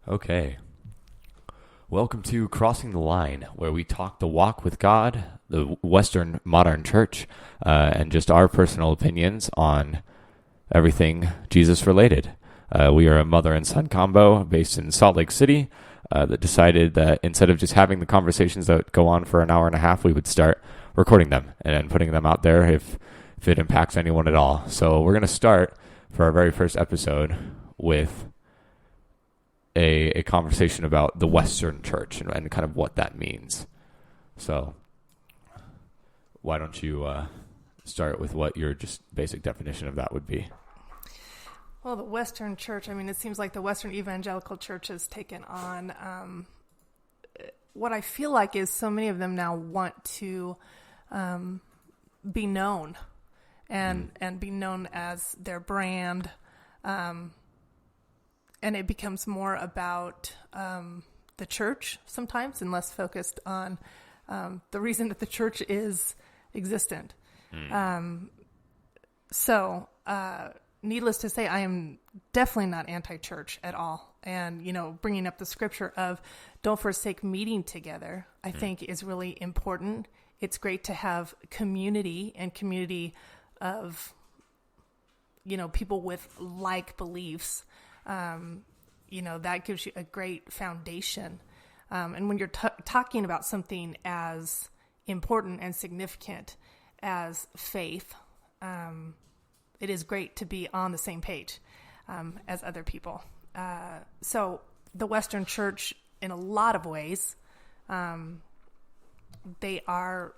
Okay. Welcome to Crossing the Line, where we talk the walk with God, the Western modern church, and just our personal opinions on everything Jesus related. We are a mother and son combo based in Salt Lake City that decided that instead of just having the conversations that go on for an hour and a half, we would start recording them and putting them out there if it impacts anyone at all. So we're going to start for our very first episode with a conversation about the Western church and kind of what that means. So why don't you start with what your just basic definition of that would be? Well, the Western church, it seems like the Western evangelical church has taken on what I feel like is so many of them now want to be known and be known as their brand. And it becomes more about the church sometimes and less focused on the reason that the church is existent. So needless to say, I am definitely not anti-church at all. And, bringing up the scripture of don't forsake meeting together, I think is really important. It's great to have community of, people with like beliefs. That gives you a great foundation. And when you're talking about something as important and significant as faith, it is great to be on the same page as other people. So the Western church, in a lot of ways, they are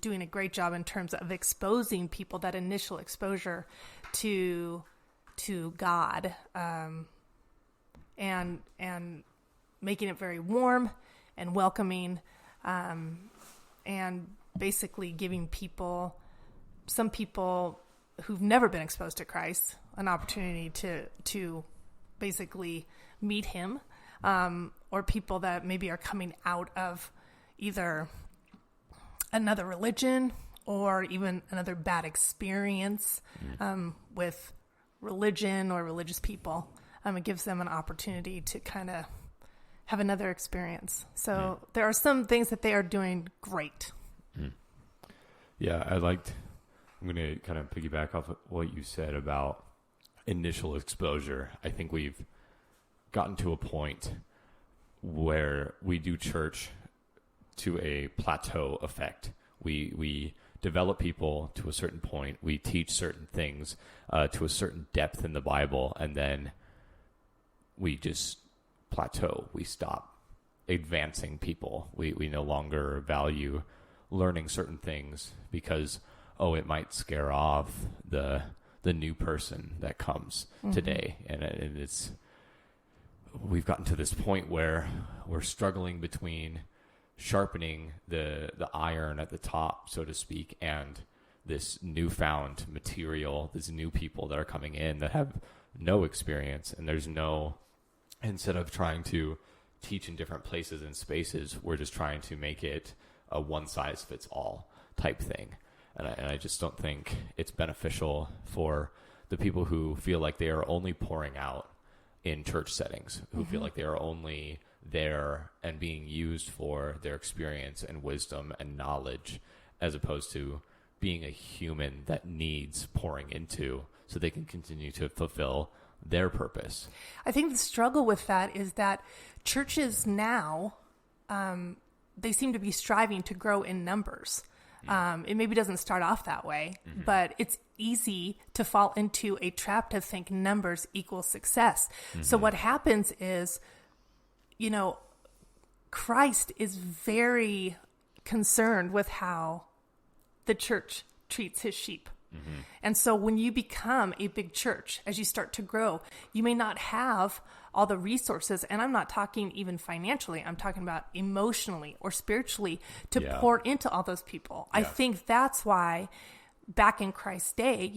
doing a great job in terms of exposing people, that initial exposure to God, and making it very warm and welcoming, and basically giving some people who've never been exposed to Christ an opportunity to basically meet him, or people that maybe are coming out of either another religion or even another bad experience with religion or religious people. It gives them an opportunity to kind of have another experience. So there are some things that they are doing great. Yeah, I'm going to kind of piggyback off of what you said about initial exposure. I think we've gotten to a point where we do church to a plateau effect. We develop people to a certain point. We teach certain things to a certain depth in the Bible, and then we just plateau. We stop advancing people. We no longer value learning certain things because, it might scare off the new person that comes today. And we've gotten to this point where we're struggling between sharpening the iron at the top, so to speak, and this newfound material, these new people that are coming in that have no experience, and instead of trying to teach in different places and spaces, we're just trying to make it a one-size-fits-all type thing. And I just don't think it's beneficial for the people who feel like they are only pouring out in church settings, who feel like they are only there and being used for their experience and wisdom and knowledge, as opposed to being a human that needs pouring into so they can continue to fulfill their purpose. I think the struggle with that is that churches now, they seem to be striving to grow in numbers. It maybe doesn't start off that way, but it's easy to fall into a trap to think numbers equal success. So what happens is, Christ is very concerned with how the church treats his sheep. And so when you become a big church, as you start to grow, you may not have all the resources. And I'm not talking even financially. I'm talking about emotionally or spiritually to pour into all those people. I think that's why back in Christ's day,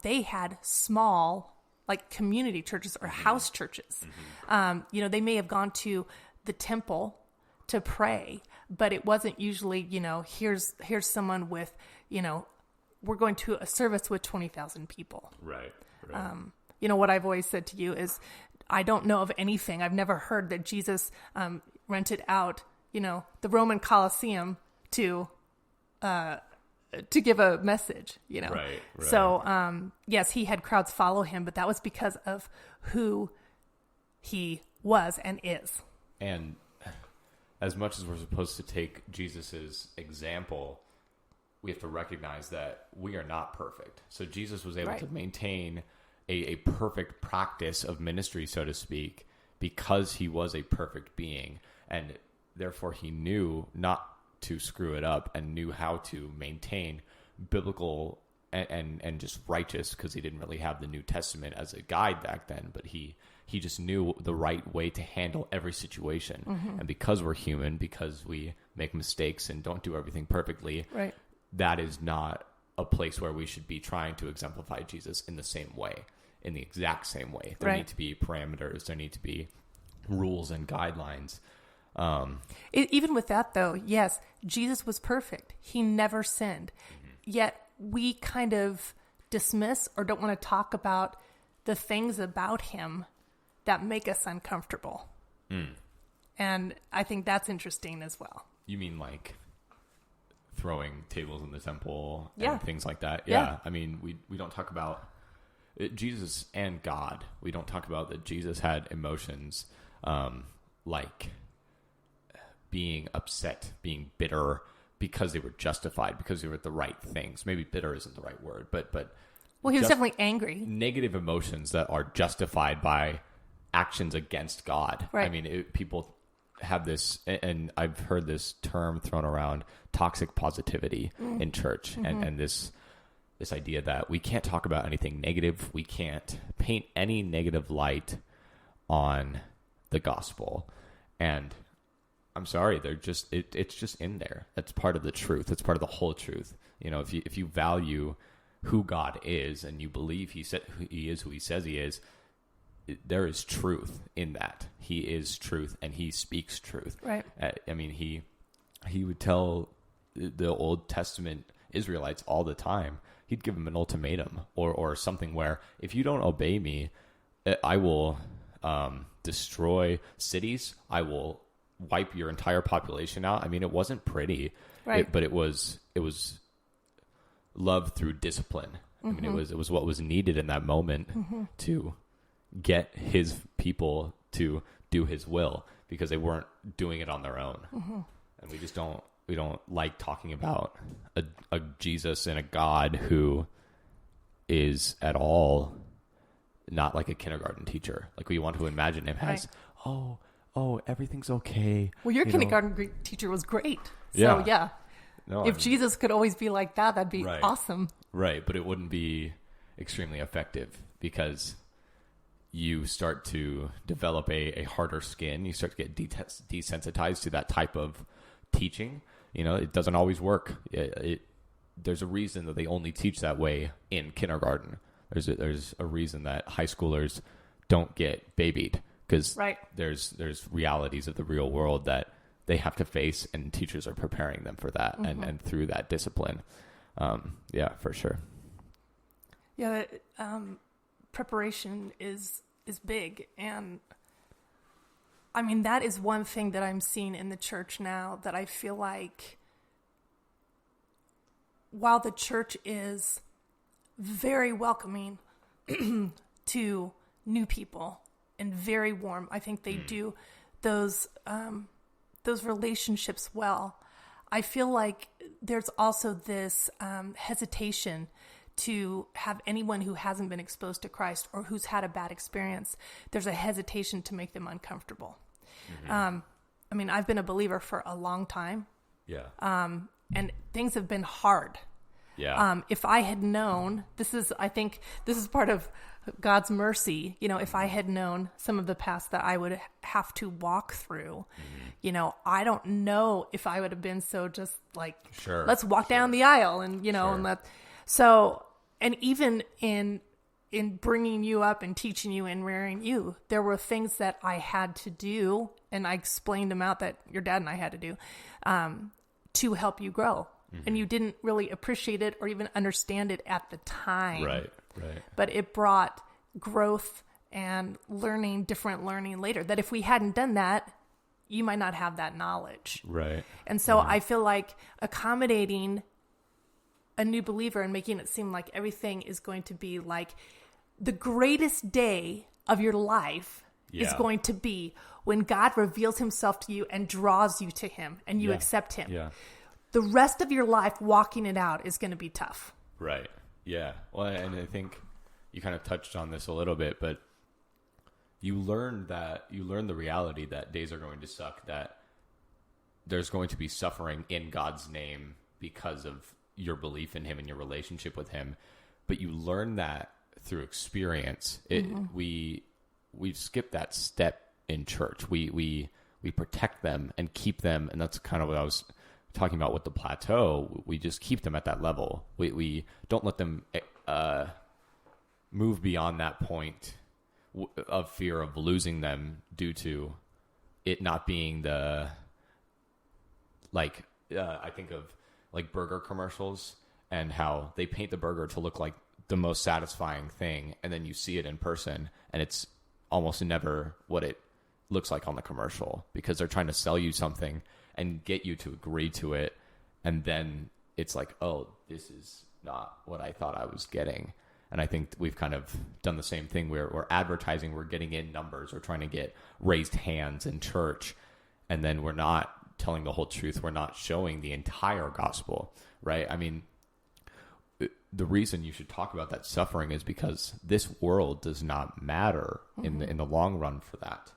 they had small, like community churches or house churches. They may have gone to the temple to pray, but it wasn't usually, here's someone with, we're going to a service with 20,000 people. Right. What I've always said to you is I don't know of anything. I've never heard that Jesus rented out, the Roman Colosseum to give a message, Right. So, yes, he had crowds follow him, but that was because of who he was and is. And as much as we're supposed to take Jesus's example, we have to recognize that we are not perfect. So Jesus was able to maintain a perfect practice of ministry, so to speak, because he was a perfect being. And therefore he knew not to screw it up and knew how to maintain biblical and just righteous, because he didn't really have the New Testament as a guide back then, but he just knew the right way to handle every situation. Mm-hmm. And because we're human, because we make mistakes and don't do everything perfectly, that is not a place where we should be trying to exemplify Jesus in the same way, in the exact same way. There need to be parameters. There need to be rules and guidelines. Even with that, though, yes, Jesus was perfect. He never sinned. Mm-hmm. Yet we kind of dismiss or don't want to talk about the things about him that make us uncomfortable. And I think that's interesting as well. You mean like throwing tables in the temple and things like that? Yeah. I mean, we don't talk about Jesus and God. We don't talk about that Jesus had emotions like being upset, being bitter, because they were justified, because they were the right things. Maybe bitter isn't the right word, but well, he was definitely angry. Negative emotions that are justified by actions against God. Right. I mean, people have this, and I've heard this term thrown around, toxic positivity in church, and this idea that we can't talk about anything negative. We can't paint any negative light on the gospel. And I'm sorry, it's just in there. That's part of the truth. It's part of the whole truth. If you value who God is and you believe he is who he says he is, there is truth in that. He is truth, and he speaks truth. Right. I mean, he would tell the Old Testament Israelites all the time. He'd give them an ultimatum or something where, if you don't obey me, I will destroy cities. I will wipe your entire population out. I mean, it wasn't pretty, but it was love through discipline. I mean, it was what was needed in that moment to get his people to do his will, because they weren't doing it on their own. And we don't like talking about a Jesus and a God who is at all not like a kindergarten teacher. Like, we want to imagine him as, oh, everything's okay. Well, your kindergarten teacher was great. So, yeah. No, if Jesus could always be like that, that'd be awesome. Right, but it wouldn't be extremely effective, because you start to develop a harder skin. You start to get desensitized to that type of teaching. It doesn't always work. There's a reason that they only teach that way in kindergarten. There's a reason that high schoolers don't get babied, because there's realities of the real world that they have to face, and teachers are preparing them for that, and through that discipline. For sure. Yeah, preparation is big, and I mean, that is one thing that I'm seeing in the church now, that I feel like, while the church is very welcoming to new people and very warm, I think they do those relationships well. I feel like there's also this hesitation to have anyone who hasn't been exposed to Christ or who's had a bad experience. There's a hesitation to make them uncomfortable. I mean, I've been a believer for a long time. Yeah. And things have been hard. Yeah. If I had known, I think this is part of God's mercy. If I had known some of the past that I would have to walk through, I don't know if I would have been so just like, let's walk down the aisle and, and so, and even in bringing you up and teaching you and rearing you, there were things that I had to do, and I explained them out that your dad and I had to do, to help you grow. And you didn't really appreciate it or even understand it at the time. Right. But it brought growth and learning later, that if we hadn't done that, you might not have that knowledge. Right. And so I feel like accommodating a new believer and making it seem like everything is going to be like the greatest day of your life is going to be when God reveals himself to you and draws you to him and you accept him. Yeah. The rest of your life walking it out is going to be tough. Right. Yeah. Well, and I think you kind of touched on this a little bit, but you learn the reality that days are going to suck, that there's going to be suffering in God's name because of your belief in him and your relationship with him. But you learn that through experience. We skip that step in church. We protect them and keep them. And that's kind of what I was talking about with the plateau. We just keep them at that level. We don't let them move beyond that point of fear of losing them due to it not being I think of like burger commercials and how they paint the burger to look like the most satisfying thing, and then you see it in person and it's almost never what it looks like on the commercial, because they're trying to sell you something and get you to agree to it, and then it's like, oh, this is not what I thought I was getting. And I think we've kind of done the same thing where we're advertising, we're getting in numbers, we're trying to get raised hands in church, and then we're not telling the whole truth. We're not showing the entire gospel, right? I mean, the reason you should talk about that suffering is because this world does not matter in the long run for that.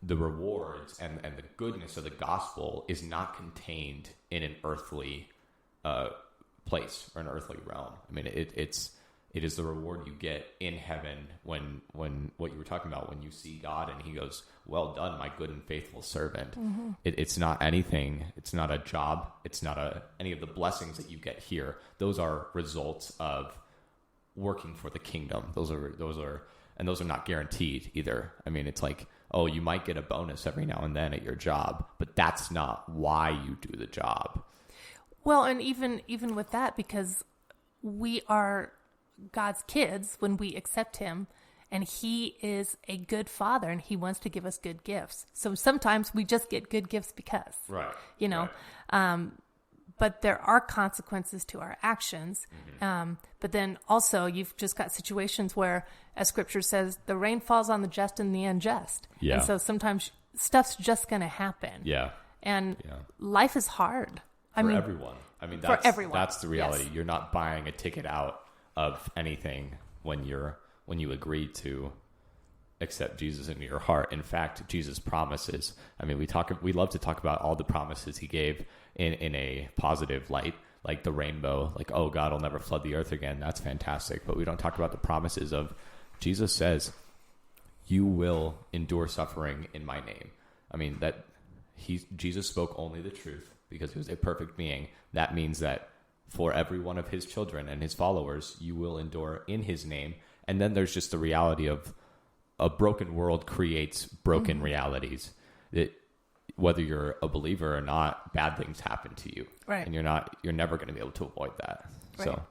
The rewards and the goodness of the gospel is not contained in an earthly place or an earthly realm. I mean, it is the reward you get in heaven when what you were talking about, when you see God and he goes, well done, my good and faithful servant. It's not anything. It's not a job. It's not any of the blessings that you get here. Those are results of working for the kingdom. Those are not guaranteed either. I mean, it's like, oh, you might get a bonus every now and then at your job, but that's not why you do the job. Well, and even with that, because we are God's kids when we accept him, and he is a good father and he wants to give us good gifts. So sometimes we just get good gifts because, right. But there are consequences to our actions. But then also you've just got situations where, as scripture says, the rain falls on the just and the unjust. Yeah. And so sometimes stuff's just going to happen. Yeah. And life is hard. For everyone. I mean, that's the reality. Yes. You're not buying a ticket out of anything when you agree to accept Jesus into your heart. In fact, Jesus promises. I mean, we love to talk about all the promises he gave in a positive light, like the rainbow, like, oh, God will never flood the earth again. That's fantastic. But we don't talk about the promises of Jesus says, you will endure suffering in my name. I mean, Jesus spoke only the truth because he was a perfect being. That means that for every one of his children and his followers, you will endure in his name. And then there's just the reality of a broken world creates broken realities. That whether you're a believer or not, bad things happen to you. Right. And you're never going to be able to avoid that. Right. So,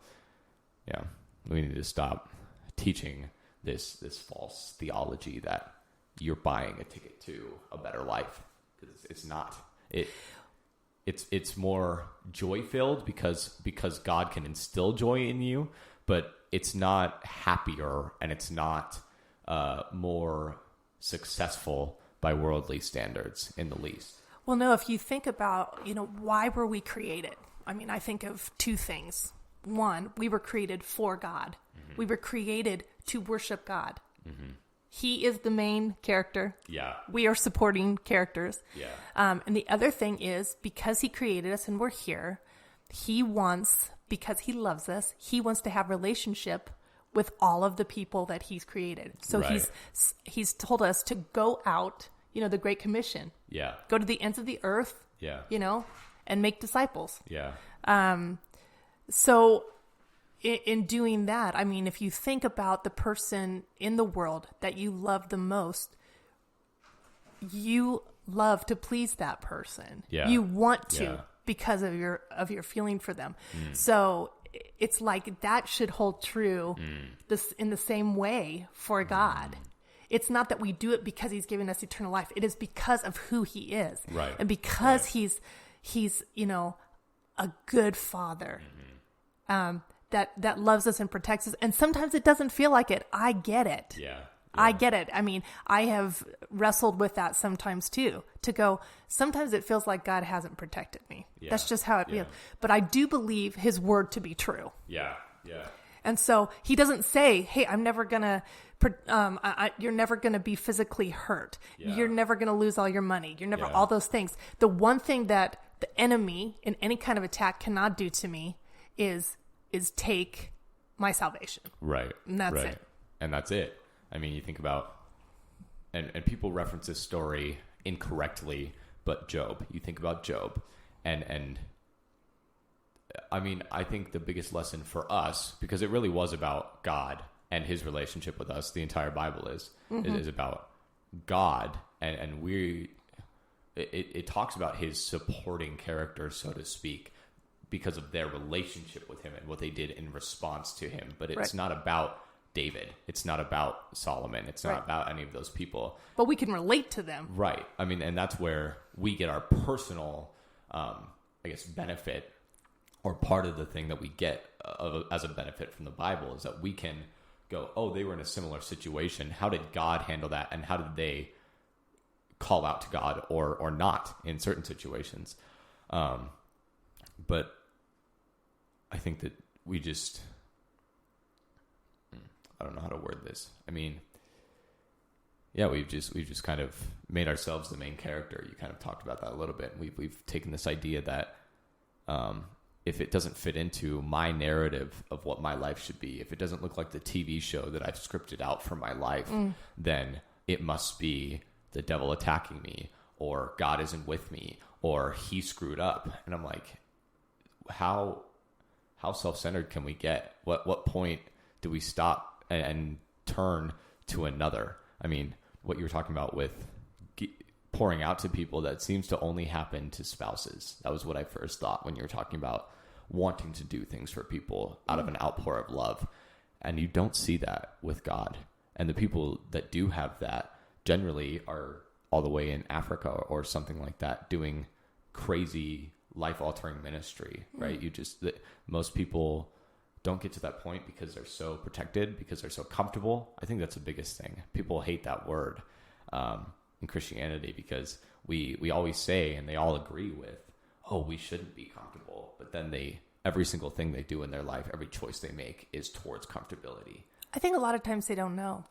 yeah, we need to stop teaching this false theology that you're buying a ticket to a better life, because it's not. It's more joy-filled because God can instill joy in you, but it's not happier and it's not more successful by worldly standards in the least. Well, no, if you think about, why were we created? I mean, I think of two things. One, we were created for God. We were created to worship God. He is the main character. Yeah. We are supporting characters. Yeah. And the other thing is, because he created us and we're here, because he loves us, he wants to have relationship with all of the people that he's created. So he's told us to go out, the Great Commission. Yeah. Go to the ends of the earth. Yeah. And make disciples. Yeah. So in doing that, I mean, if you think about the person in the world that you love the most, you love to please that person. Yeah. You want to because of your feeling for them. So it's like that should hold true this in the same way for God. It's not that we do it because he's giving us eternal life. It is because of who he is. Right. And because he's, a good father, that loves us and protects us. And sometimes it doesn't feel like it. I get it. Yeah. I get it. I mean, I have wrestled with that sometimes too, to go, sometimes it feels like God hasn't protected me. Yeah. That's just how it feels. But I do believe his word to be true. Yeah. Yeah. And so he doesn't say, hey, I'm never going to, you're never going to be physically hurt. Yeah. You're never going to lose all your money. You're never, all those things. The one thing that the enemy in any kind of attack cannot do to me is take my salvation. Right. And that's it. And that's it. I mean, you think about, and people reference this story incorrectly, but Job, you think about Job and I mean, I think the biggest lesson for us, because it really was about God and his relationship with us, the entire Bible is about God. And it talks about his supporting character, so to speak, because of their relationship with him and what they did in response to him. But it's not about David. It's not about Solomon. It's not about any of those people. But we can relate to them. Right. I mean, and that's where we get our personal, benefit, or part of the thing that we get as a benefit from the Bible is that we can go, oh, they were in a similar situation. How did God handle that? And how did they call out to God or not in certain situations? But I think that we just... I don't know how to word this. I mean, yeah, we've just kind of made ourselves the main character. You kind of talked about that a little bit. We've taken this idea that if it doesn't fit into my narrative of what my life should be, if it doesn't look like the TV show that I've scripted out for my life, then it must be the devil attacking me, or God isn't with me, or he screwed up. And I'm like, how self-centered can we get? What point do we stop and turn to another? I mean, what you were talking about with pouring out to people, that seems to only happen to spouses. That was what I first thought when you were talking about wanting to do things for people out of an outpour of love. And you don't see that with God. And the people that do have that generally are all the way in Africa or something like that, doing crazy life-altering ministry, right? Most people don't get to that point because they're so protected, because they're so comfortable. I think that's the biggest thing. People hate that word in Christianity, because we always say, and they all agree with, oh, we shouldn't be comfortable. But then every single thing they do in their life, every choice they make is towards comfortability. I think a lot of times they don't know.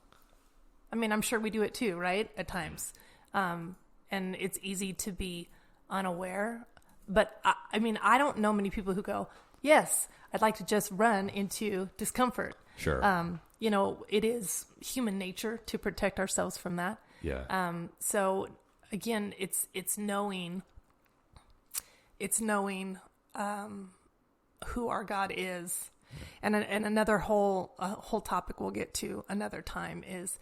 I mean, I'm sure we do it too, right? At times. And it's easy to be unaware. But I don't know many people who go, yes, I'd like to just run into discomfort. Sure. It is human nature to protect ourselves from that. Yeah. So again, it's knowing who our God is. And another whole topic we'll get to another time is,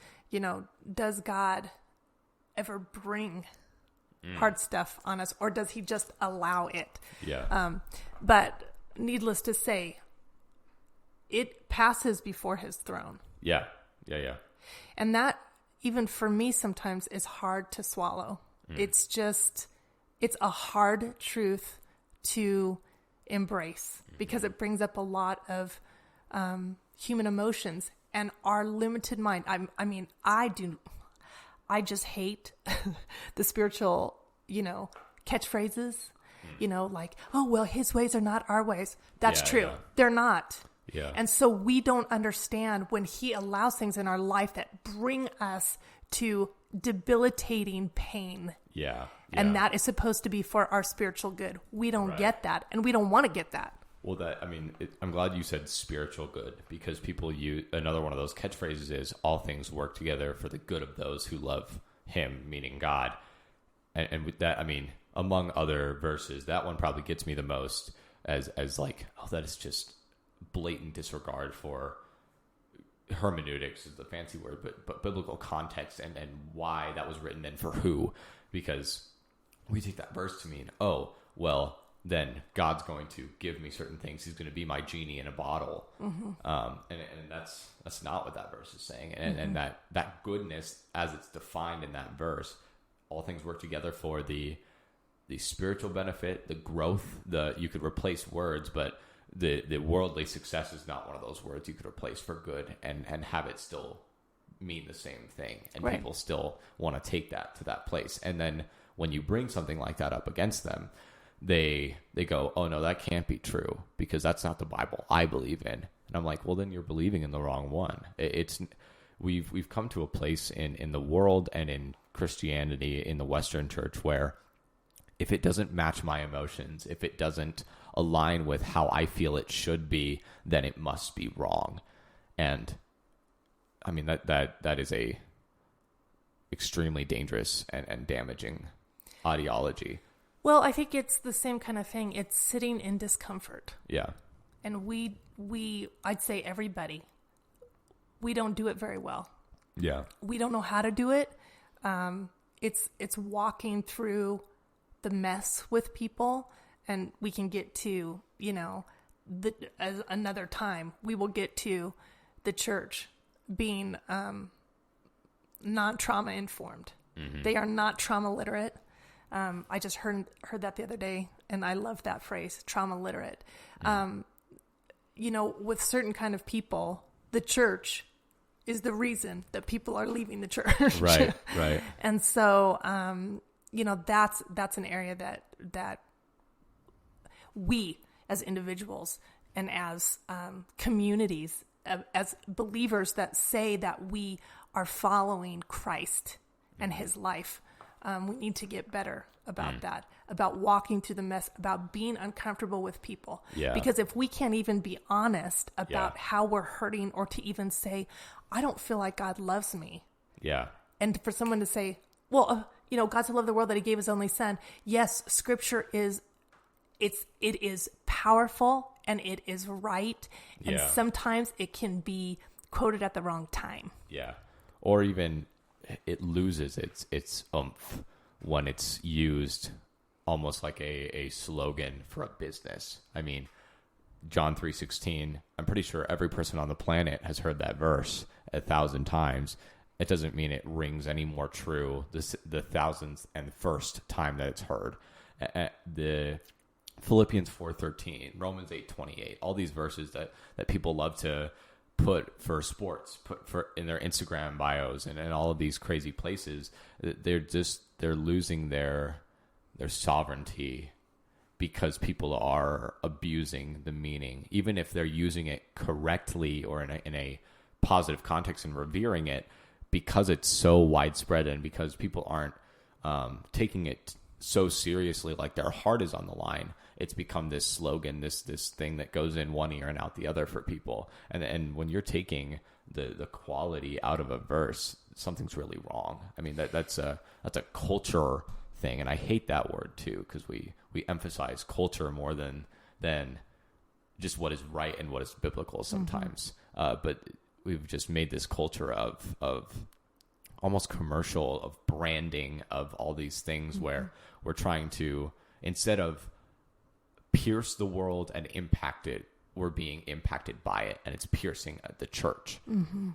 does God ever bring hard stuff on us, or does he just allow it? Yeah. But needless to say, it passes before his throne. Yeah. Yeah. Yeah. And that, even for me, sometimes is hard to swallow. It's a hard truth to embrace, because it brings up a lot of human emotions and our limited mind. I just hate the spiritual, catchphrases, like, oh, well, his ways are not our ways. That's true. Yeah. They're not. Yeah. And so we don't understand when he allows things in our life that bring us to debilitating pain. Yeah. And that is supposed to be for our spiritual good. We don't get that, and we don't want to get that. Well, I'm glad you said spiritual good, because people use another one of those catchphrases is all things work together for the good of those who love him, meaning God. And with that, among other verses, that one probably gets me the most as like, oh, that is just blatant disregard for hermeneutics is the fancy word, but biblical context and why that was written and for who, because we take that verse to mean, oh, well, then God's going to give me certain things. He's going to be my genie in a bottle. And that's not what that verse is saying. And that goodness, as it's defined in that verse, all things work together for the spiritual benefit, the growth, you could replace words, but the worldly success is not one of those words you could replace for good and have it still mean the same thing. And right. People still want to take that to that place. And then when you bring something like that up against them, they go, oh no, that can't be true because that's not the Bible I believe in. And I'm like, well, then you're believing in the wrong one. We've come to a place in the world and in Christianity in the Western church where if it doesn't match my emotions, if it doesn't align with how I feel it should be, then it must be wrong. And I mean, that is a extremely dangerous and damaging ideology. Well, I think it's the same kind of thing. It's sitting in discomfort. Yeah. And I'd say everybody, we don't do it very well. Yeah. We don't know how to do it. It's walking through the mess with people, and we can get to, as another time, we will get to the church being non-trauma informed. Mm-hmm. They are not trauma literate. I just heard that the other day, and I love that phrase, trauma literate. With certain kind of people, the church is the reason that people are leaving the church. Right. And so, that's an area that we as individuals and as communities, as believers that say that we are following Christ and his life, we need to get better about that, about walking through the mess, about being uncomfortable with people. Yeah. Because if we can't even be honest about how we're hurting, or to even say, I don't feel like God loves me. Yeah. And for someone to say, well, God so loved the world that he gave his only son. Yes, scripture it is powerful and it is right. And sometimes it can be quoted at the wrong time. Yeah. Or even it loses its oomph when it's used almost like a slogan for a business. I mean, John 3:16, I'm pretty sure every person on the planet has heard that verse 1,000 times. It doesn't mean it rings any more true the thousandth and first time that it's heard. The Philippians 4:13, Romans 8:28, all these verses that people love to put for sports, put for in their Instagram bios and all of these crazy places, they're losing their sovereignty because people are abusing the meaning, even if they're using it correctly or in a positive context and revering it, because it's so widespread and because people aren't taking it so seriously, like their heart is on the line. It's become this slogan, this thing that goes in one ear and out the other for people. And when you're taking the quality out of a verse, something's really wrong. I mean, that's a culture thing, and I hate that word too, because we emphasize culture more than just what is right and what is biblical sometimes. But we've just made this culture of almost commercial, of branding, of all these things where we're trying to, instead of pierce the world and impact it, we're being impacted by it, and it's piercing the church. Mm-hmm.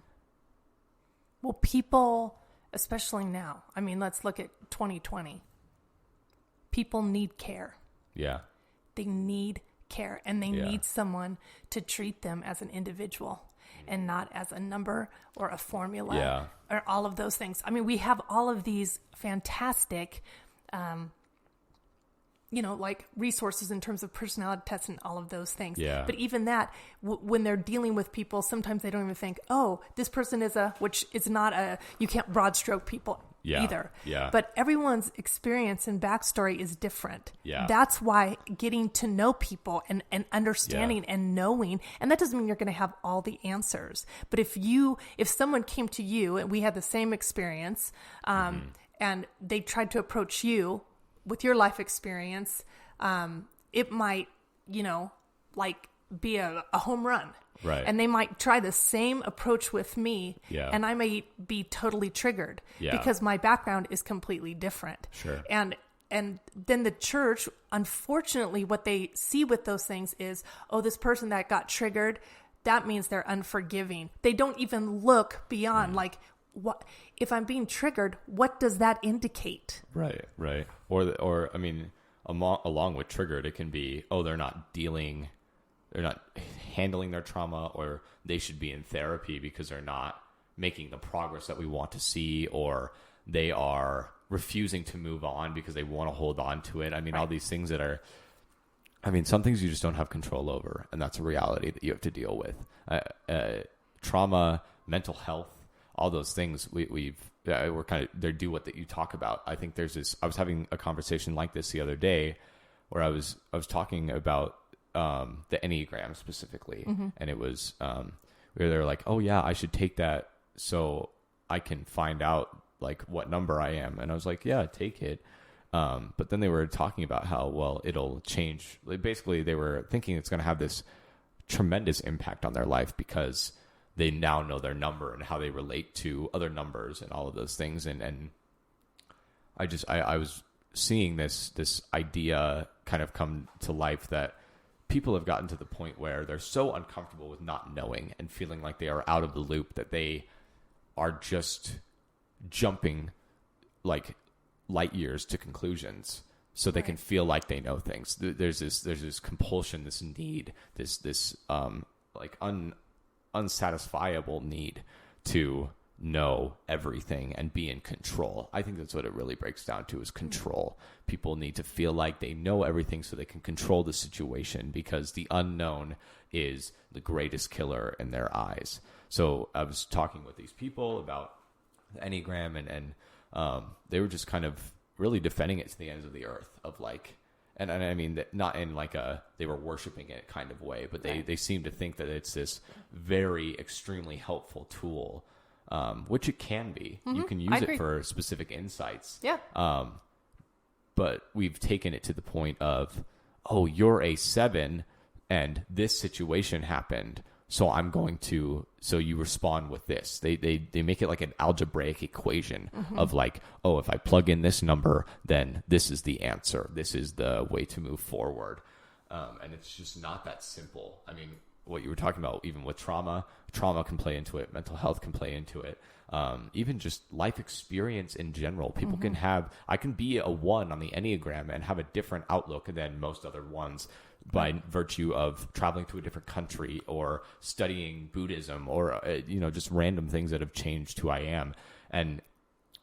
Well, people, especially now, I mean, let's look at 2020. People need care. Yeah. They need care, and they need someone to treat them as an individual and not as a number or a formula or all of those things. I mean, we have all of these fantastic, like resources in terms of personality tests and all of those things. Yeah. But even that, when they're dealing with people, sometimes they don't even think, oh, this person which is not you can't broad stroke people either. Yeah. But everyone's experience and backstory is different. Yeah. That's why getting to know people and understanding and knowing, and that doesn't mean you're going to have all the answers. But if someone came to you and we had the same experience, and they tried to approach you with your life experience, it might, be a home run. Right. And they might try the same approach with me, and I may be totally triggered because my background is completely different. Sure. And and then the church, unfortunately, what they see with those things is, oh, this person that got triggered, that means they're unforgiving. They don't even look beyond like, what if I'm being triggered, what does that indicate? Right. Or I mean, along with triggered, it can be, oh, they're not handling their trauma, or they should be in therapy because they're not making the progress that we want to see, or they are refusing to move on because they want to hold on to it. I mean, all these things that are, I mean, some things you just don't have control over, and that's a reality that you have to deal with. Trauma, mental health, all those things we're kind of, they do what that you talk about. I think there's this, I was having a conversation like this the other day where I was talking about the Enneagram specifically. And it was, where they're like, oh yeah, I should take that so I can find out like what number I am. And I was like, yeah, take it. But then they were talking about how, well, it'll change. Basically, they were thinking it's going to have this tremendous impact on their life because they now know their number and how they relate to other numbers and all of those things. And I was seeing this idea kind of come to life that people have gotten to the point where they're so uncomfortable with not knowing and feeling like they are out of the loop that they are just jumping like light years to conclusions so they can feel like they know things. There's this compulsion, this need, this like unsatisfiable need to know everything and be in control. I think that's what it really breaks down to, is control. People need to feel like they know everything so they can control the situation, because the unknown is the greatest killer in their eyes. So I was talking with these people about the Enneagram, and they were just kind of really defending it to the ends of the earth, of like, and I mean, that not in like they were worshiping it kind of way, but they seem to think that it's this very extremely helpful tool, which it can be. You can use it for specific insights. Yeah. But we've taken it to the point of, oh, you're a 7 and this situation happened, so I'm going to, so you respond with this. They make it like an algebraic equation of like, oh, if I plug in this number, then this is the answer. This is the way to move forward. And it's just not that simple. I mean, what you were talking about, even with trauma can play into it. Mental health can play into it. Even just life experience in general. People can have, I can be a 1 on the Enneagram and have a different outlook than most other ones, by virtue of traveling to a different country or studying Buddhism or, just random things that have changed who I am. And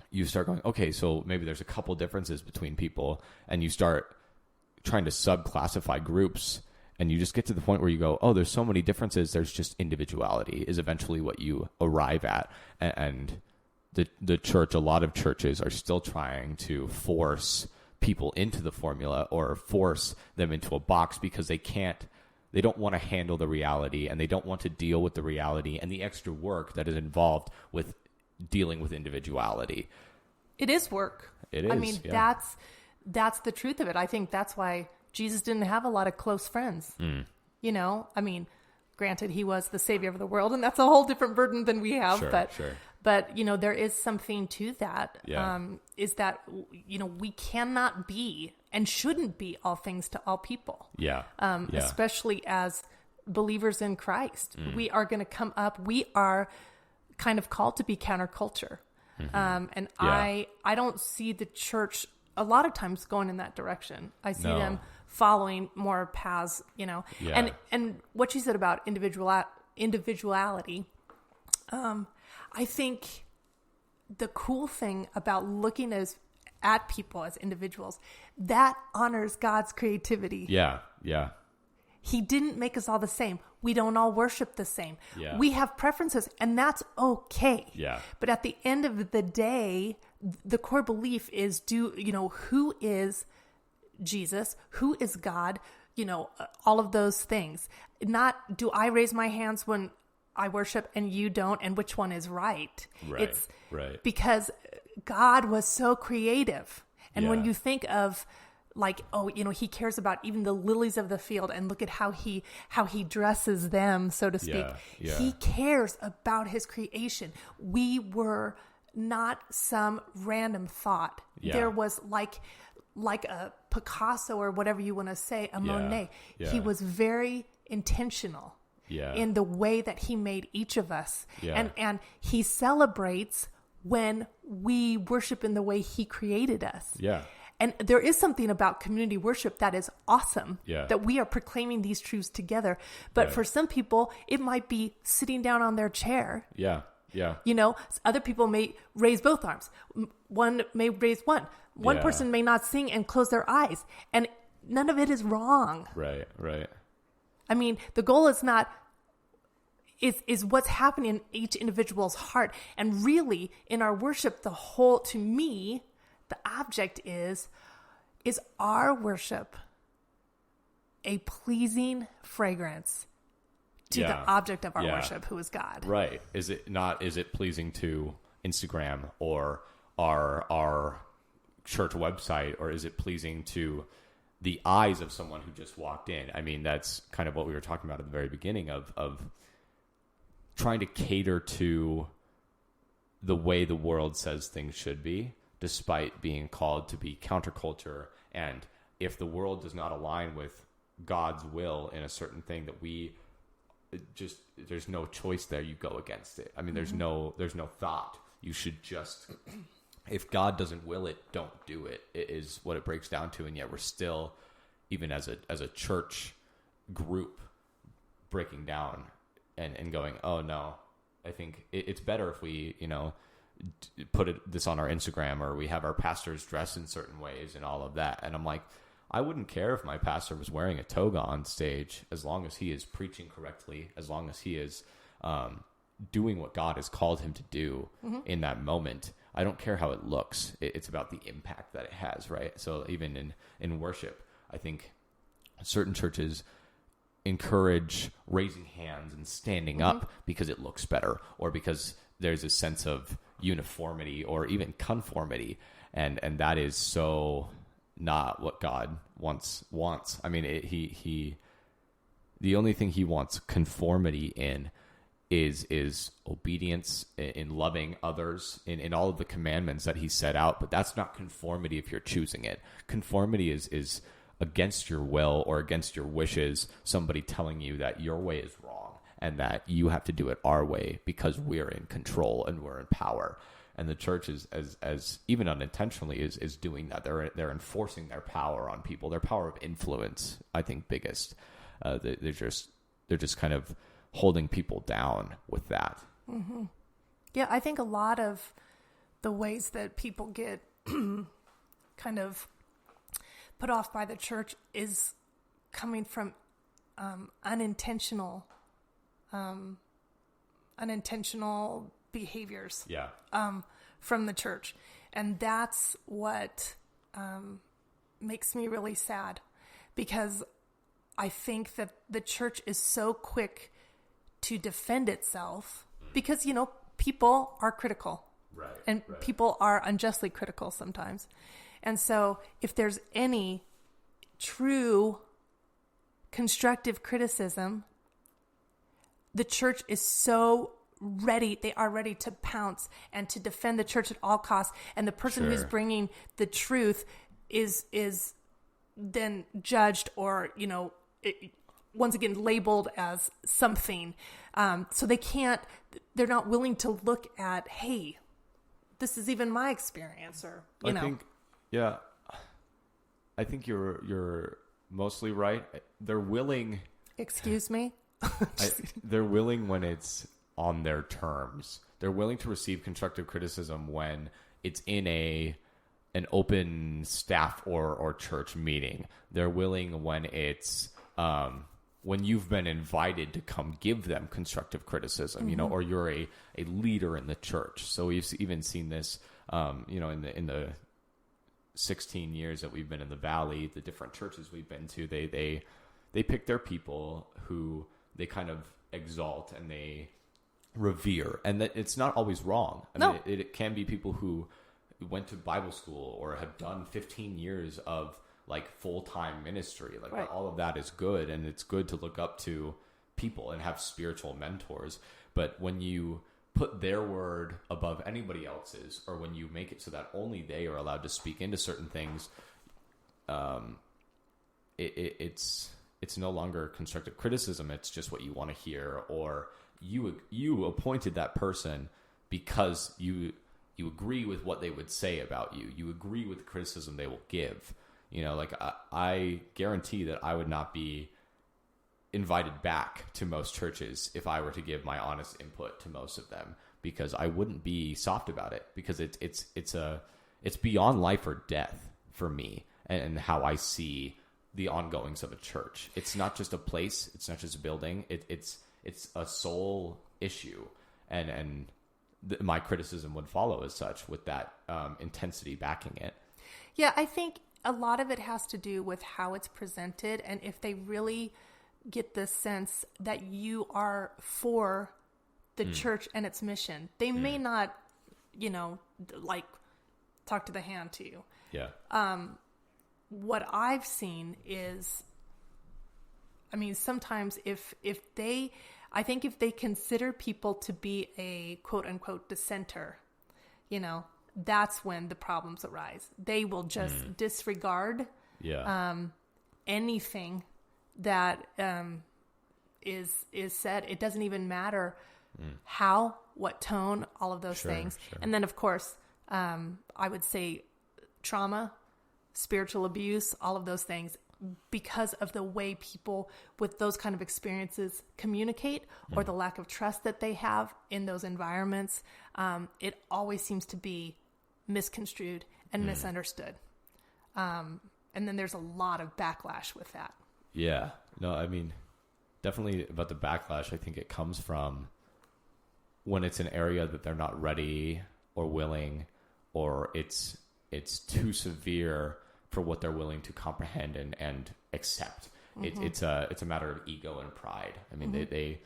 you start going, okay, so maybe there's a couple differences between people, and you start trying to subclassify groups, and you just get to the point where you go, oh, there's so many differences. There's just individuality is eventually what you arrive at. And the church, a lot of churches are still trying to force people into the formula or force them into a box because they don't want to handle the reality, and they don't want to deal with the reality and the extra work that is involved with dealing with individuality. It is work. It is. I mean, that's the truth of it. I think that's why Jesus didn't have a lot of close friends. I mean, granted, he was the savior of the world, and that's a whole different burden than we have. But there is something to that. Is that, we cannot be and shouldn't be all things to all people. Especially as believers in Christ. We are going to come up. We are kind of called to be counterculture. And I don't see the church a lot of times going in that direction. I see them following more paths, and what you said about individuality. I think the cool thing about looking at people as individuals, that honors God's creativity. Yeah. He didn't make us all the same. We don't all worship the same. We have preferences, and that's okay. But at the end of the day, the core belief is, who is Jesus? Who is God? All of those things. Not, do I raise my hands when I worship and you don't, and which one is right? It's because God was so creative. And when you think of like, he cares about even the lilies of the field, and look at how he dresses them, so to speak. He cares about his creation. We were not some random thought. There was like a Picasso or whatever you want to say, a Monet. Yeah. He was very intentional in the way that he made each of us. Yeah. And he celebrates when we worship in the way he created us. Yeah. And there is something about community worship that is awesome, that we are proclaiming these truths together. But for some people, it might be sitting down on their chair. Yeah. Yeah. You know, other people may raise both arms. One may raise one. One person may not sing and close their eyes. And none of it is wrong. Right. Right. I mean, the goal is not, is what's happening in each individual's heart. And really, in our worship, to me, the object is our worship a pleasing fragrance to the object of our worship, who is God. Right. Is it pleasing to Instagram or our church website, or is it pleasing to the eyes of someone who just walked in? I mean, that's kind of what we were talking about at the very beginning of trying to cater to the way the world says things should be, despite being called to be counterculture. And if the world does not align with God's will in a certain thing, that there's no choice there. You go against it. I mean, there's no thought. You should just, if God doesn't will it, don't do it. It is what it breaks down to. And yet we're still, even as a church group, breaking down and going, oh no, I think it's better if we, put this on our Instagram, or we have our pastors dress in certain ways and all of that. And I'm like, I wouldn't care if my pastor was wearing a toga on stage, as long as he is preaching correctly, as long as he is doing what God has called him to do in that moment. I don't care how it looks. It's about the impact that it has, right? So even in worship, I think certain churches encourage raising hands and standing up because it looks better, or because there's a sense of uniformity or even conformity, and that is so not what God wants. I mean, he the only thing he wants conformity in is obedience, in loving others, in all of the commandments that he set out. But that's not conformity if you're choosing it. Conformity is against your will or against your wishes, somebody telling you that your way is wrong and that you have to do it our way because we're in control and we're in power. And the church is, as even unintentionally, is doing that. They're enforcing their power on people, their power of influence, I think, biggest. They're just kind of holding people down with that. Mm-hmm. Yeah, I think a lot of the ways that people get kind of put off by the church is coming from unintentional behaviors from the church. And that's what makes me really sad, because I think that the church is so quick to defend itself because, people are critical. Right. And people are unjustly critical sometimes. And so if there's any true constructive criticism, the church is so ready. They are ready to pounce and to defend the church at all costs. And the person who's bringing the truth is then judged or, once again, labeled as something. So they're not willing to look at, hey, this is even my experience, or, I think you're mostly right. They're willing. Excuse me? They're willing when it's on their terms. They're willing to receive constructive criticism when it's in an open staff or church meeting. They're willing when it's when you've been invited to come give them constructive criticism, or you're a leader in the church. So we've even seen this, in the 16 years that we've been in the Valley, the different churches we've been to, they pick their people who they kind of exalt and they revere, and that it's not always wrong. I mean, it can be people who went to Bible school or have done 15 years of like full-time ministry. Like all of that is good, and it's good to look up to people and have spiritual mentors. But when you put their word above anybody else's, or when you make it so that only they are allowed to speak into certain things, it's no longer constructive criticism. It's just what you want to hear, or you appointed that person because you agree with what they would say about you. You agree with the criticism they will give. Like I guarantee that I would not be invited back to most churches if I were to give my honest input to most of them, because I wouldn't be soft about it, because it's beyond life or death for me and how I see the ongoings of a church. It's not just a place. It's not just a building. It's a soul issue, and my criticism would follow as such, with that intensity backing it. Yeah, I think a lot of it has to do with how it's presented, and if they really get the sense that you are for the church and its mission, they may not, like talk to the hand to you. Yeah. What I've seen is, sometimes if they consider people to be a quote unquote dissenter, that's when the problems arise. They will just disregard anything that is said. It doesn't even matter how, what tone, all of those things. Sure. And then, of course, I would say trauma, spiritual abuse, all of those things, because of the way people with those kind of experiences communicate, or the lack of trust that they have in those environments. It always seems to be misconstrued and misunderstood. And then there's a lot of backlash with that. Yeah. No, definitely about the backlash. I think it comes from when it's an area that they're not ready or willing, or it's too severe for what they're willing to comprehend and accept. It's a matter of ego and pride. They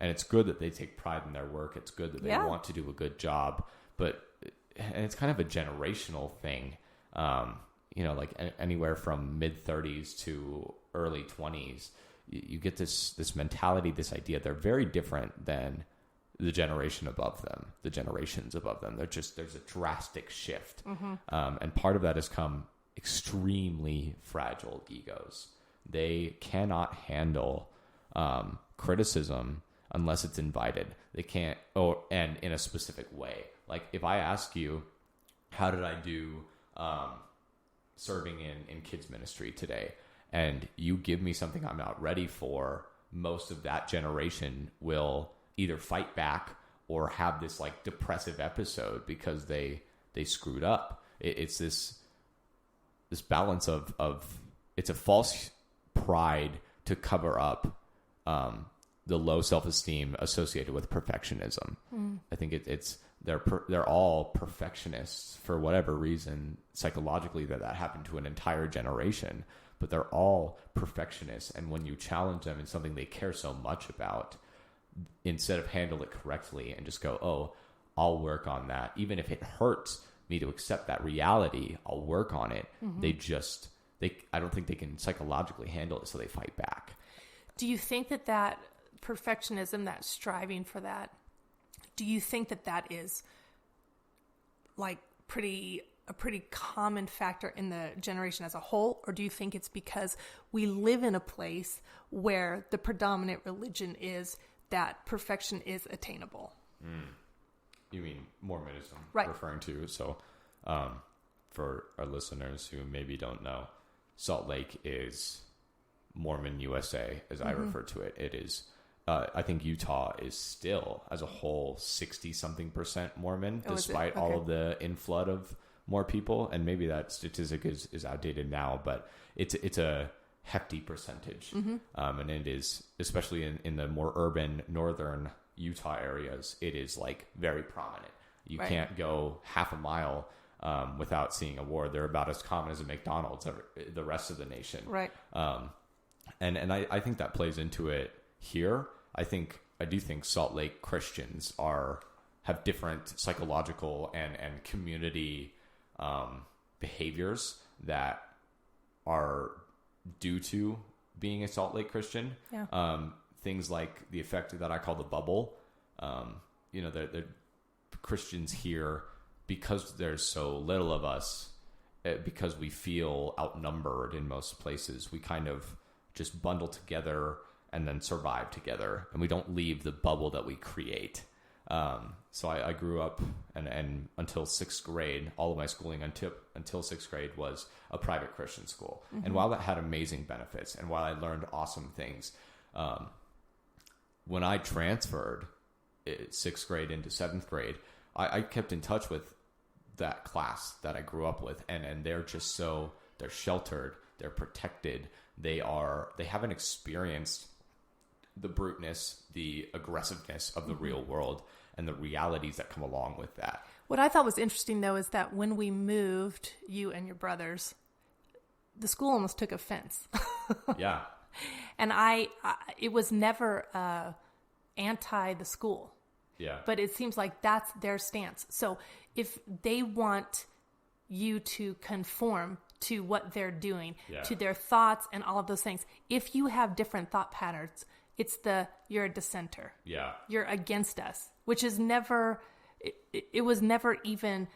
and it's good that they take pride in their work. It's good that they want to do a good job, and it's kind of a generational thing. Like anywhere from mid-30s to early 20s, you get this mentality, this idea. They're very different than the generation above them, the generations above them. There's a drastic shift. And part of that has come extremely fragile egos. They cannot handle criticism unless it's invited. They can't, and in a specific way. Like if I ask you, how did I do serving in kids ministry today, and you give me something I'm not ready for, most of that generation will either fight back or have this like depressive episode because they screwed up. It's this balance of it's a false pride to cover up the low self-esteem associated with perfectionism. I think they're all perfectionists for whatever reason psychologically that happened to an entire generation, but they're all perfectionists. And when you challenge them in something they care so much about, instead of handle it correctly and just go, oh, I'll work on that, even if it hurts me to accept that reality, I'll work on it. I don't think they can psychologically handle it, so they fight back. Do you think that perfectionism, that striving for that, do you think that is like a pretty common factor in the generation as a whole? Or do you think it's because we live in a place where the predominant religion is that perfection is attainable? You mean Mormonism, right? Referring to. So for our listeners who maybe don't know, Salt Lake is Mormon USA, as I refer to it. It is, I think Utah is still, as a whole, 60-something% Mormon, despite all of the inflood of more people. And maybe that statistic is outdated now, but it's a hefty percentage. And it is, especially in the more urban northern Utah areas, it is like very prominent. You can't go half a mile without seeing a ward. They're about as common as a McDonald's the rest of the nation. Right. And I think that plays into it here. I do think Salt Lake Christians have different psychological and community behaviors that are due to being a Salt Lake Christian. Yeah. Things like the effect that I call the bubble. The Christians here, because there's so little of us, because we feel outnumbered in most places, we kind of just bundle together and then survive together, and we don't leave the bubble that we create. So I grew up, and until sixth grade, all of my schooling until sixth grade was a private Christian school. Mm-hmm. And while that had amazing benefits, and while I learned awesome things, when I transferred sixth grade into seventh grade, I kept in touch with that class that I grew up with, and they're just they're sheltered, they're protected, they haven't experienced the bruteness, the aggressiveness of the real world, and the realities that come along with that. What I thought was interesting, though, is that when we moved, you and your brothers, the school almost took offense. Yeah. And it was never anti the school. Yeah. But it seems like that's their stance. So if they want you to conform to what they're doing, to their thoughts and all of those things, if you have different thought patterns, you're a dissenter. Yeah. You're against us, which is never, it was never even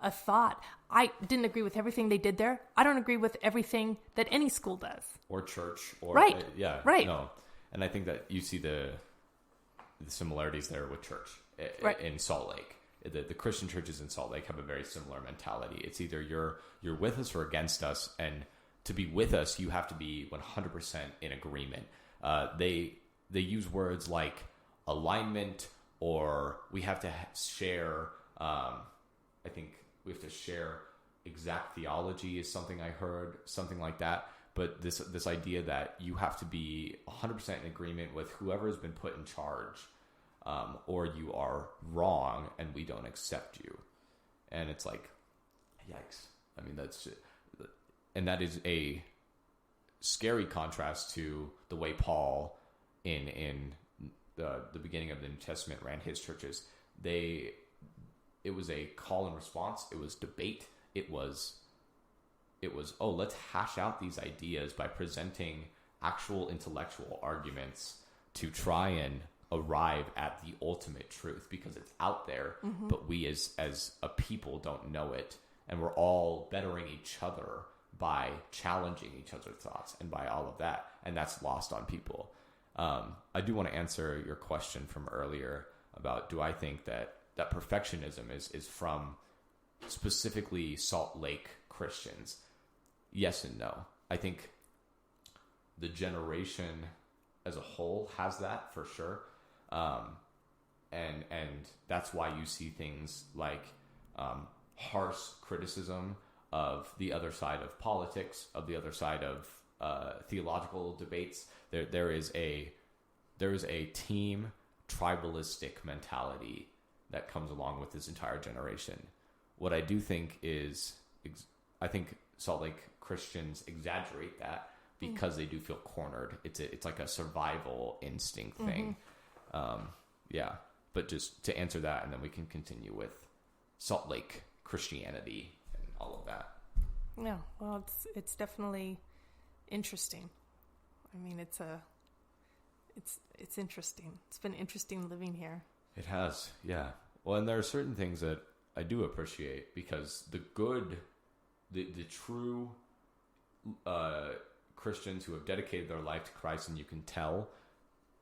a thought. I didn't agree with everything they did there. I don't agree with everything that any school does. Or church. Or, right. Yeah. Right. No. And I think that you see the similarities there with church in Salt Lake. The Christian churches in Salt Lake have a very similar mentality. It's either you're with us or against us. And to be with us, you have to be 100% in agreement. They use words like alignment, or we have to share. I think we have to share exact theology is something I heard, something like that. But this idea that you have to be 100% in agreement with whoever has been put in charge, or you are wrong and we don't accept you. And it's like, yikes. I mean, that is a scary contrast to the way Paul in the beginning of the New Testament ran his churches. It was a call and response. It was debate. It was, let's hash out these ideas by presenting actual intellectual arguments to try and arrive at the ultimate truth, because it's out there, but we as a people don't know it. And we're all bettering each other by challenging each other's thoughts and by all of that. And that's lost on people. I do want to answer your question from earlier about, do I think that perfectionism is from specifically Salt Lake Christians? Yes and no. I think the generation as a whole has that for sure. And that's why you see things like harsh criticism of the other side of politics, of the other side of theological debates. There is a team tribalistic mentality that comes along with this entire generation. What I do think is, I think Salt Lake Christians exaggerate that because they do feel cornered. It's like a survival instinct thing. Yeah, but just to answer that, and then we can continue with Salt Lake Christianity and all of that. Yeah, well, it's definitely interesting. I mean, it's interesting. It's been interesting living here. It has, yeah. Well, and there are certain things that I do appreciate, because the true Christians who have dedicated their life to Christ, and you can tell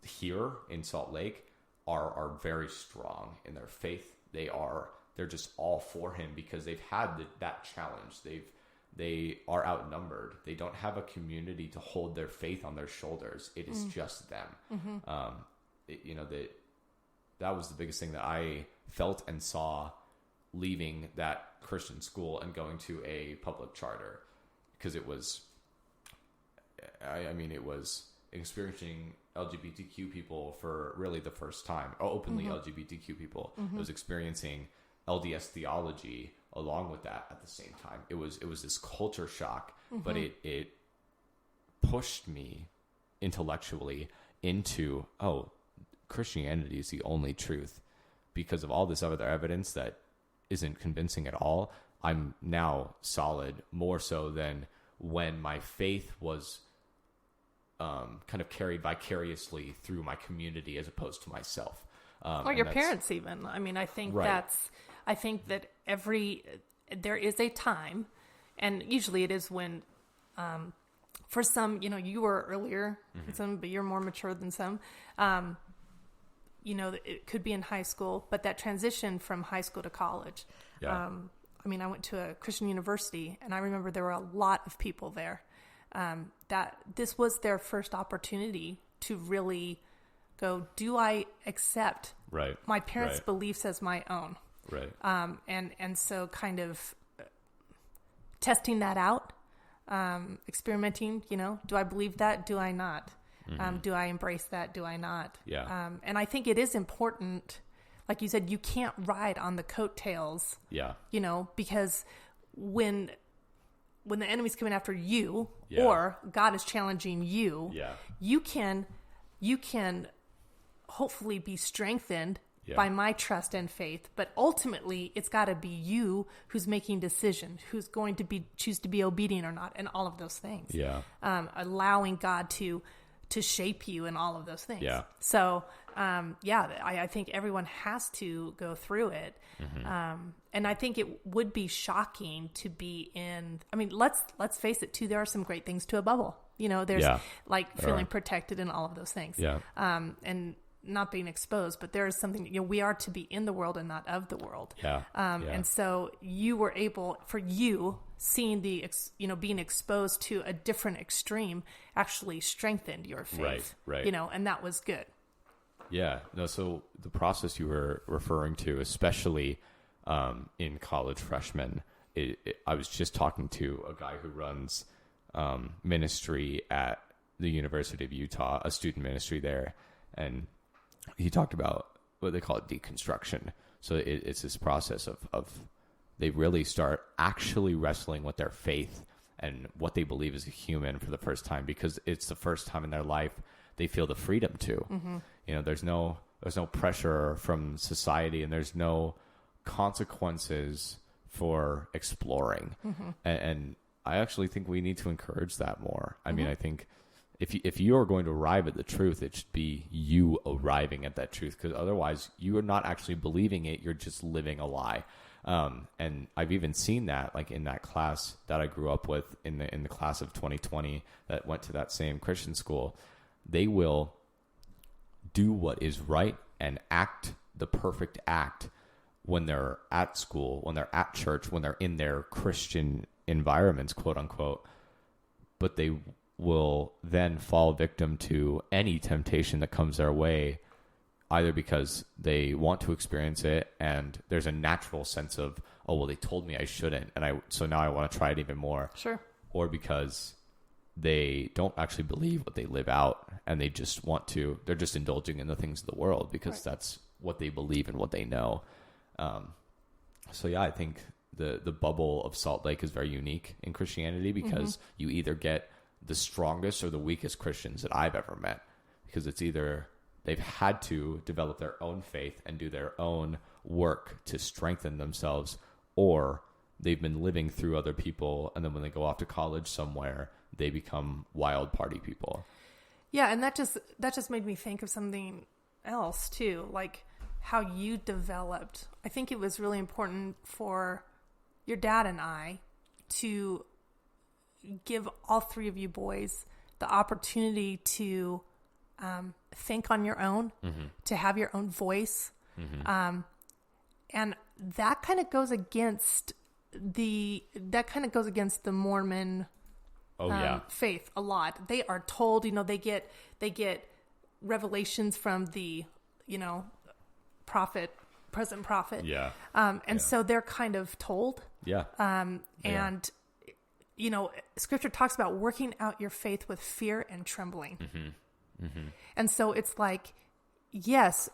here in Salt Lake, are very strong in their faith. They're just all for him because they've had that challenge. They are outnumbered. They don't have a community to hold their faith on their shoulders. It is just them. That was the biggest thing that I felt and saw leaving that Christian school and going to a public charter, because it was experiencing LGBTQ people for really the first time, openly LGBTQ people. It was experiencing LDS theology along with that at the same time. It was this culture shock, but it pushed me intellectually into, Christianity is the only truth, because of all this other evidence that isn't convincing at all. I'm now solid, more so than when my faith was kind of carried vicariously through my community as opposed to myself. Or your parents even. I mean, I think right. I think that there is a time, and usually it is when, for some, you were earlier than some, but you're more mature than some. It could be in high school, but that transition from high school to college. Yeah. I went to a Christian university, and I remember there were a lot of people there that this was their first opportunity to really go, do I accept my parents' beliefs as my own? Right. And so kind of testing that out, experimenting, do I believe that? Do I not? Do I embrace that? Do I not? Yeah. And I think it is important, like you said, you can't ride on the coattails. Yeah. Because when the enemy's coming after you, or God is challenging you, you can hopefully be strengthened by my trust and faith. But ultimately, it's got to be you who's making decisions, who's going to choose to be obedient or not, and all of those things. Yeah. Allowing God to shape you and all of those things. Yeah. So, I think everyone has to go through it. And I think it would be shocking to be in, let's face it too, there are some great things to a bubble. There's feeling protected and all of those things. Yeah. And not being exposed, but there is something, we are to be in the world and not of the world. Yeah. And so you were able, for you, seeing being exposed to a different extreme actually strengthened your faith. Right. And that was good. Yeah. No, so the process you were referring to, especially in college freshmen, I was just talking to a guy who runs ministry at the University of Utah, a student ministry there, and he talked about what they call it deconstruction. So it's this process of they really start actually wrestling with their faith and what they believe as a human for the first time, because it's the first time in their life they feel the freedom to. There's no pressure from society, and there's no consequences for exploring. And I actually think we need to encourage that more. I mean, I think if you are going to arrive at the truth, it should be you arriving at that truth, because otherwise you are not actually believing it. You're just living a lie. And I've even seen that, like in that class that I grew up with in the class of 2020 that went to that same Christian school. They will do what is right and act the perfect act when they're at school, when they're at church, when they're in their Christian environments, quote unquote, but they will then fall victim to any temptation that comes their way, either because they want to experience it and there's a natural sense of, oh, well, they told me I shouldn't, and so now I want to try it even more. Sure. Or because they don't actually believe what they live out, and they're just indulging in the things of the world because that's what they believe and what they know. I think the bubble of Salt Lake is very unique in Christianity, because you either get the strongest or the weakest Christians that I've ever met, because it's either they've had to develop their own faith and do their own work to strengthen themselves, or they've been living through other people, and then when they go off to college somewhere, they become wild party people. Yeah, and that just made me think of something else too, like how you developed. I think it was really important for your dad and I to give all three of you boys the opportunity to think on your own, to have your own voice. And that kind of goes against the Mormon faith a lot. They are told, they get revelations from the, present prophet. Yeah. So they're kind of told. Yeah. And Scripture talks about working out your faith with fear and trembling. And so it's like, yes,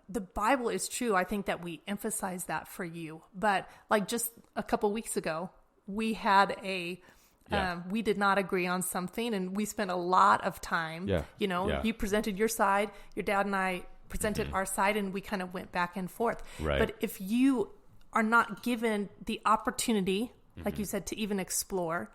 the Bible is true. I think that we emphasize that for you. But like just a couple weeks ago, we had we did not agree on something, and we spent a lot of time. You presented your side, your dad and I presented our side, and we kind of went back and forth. Right. But if you are not given the opportunity, like you said, to even explore,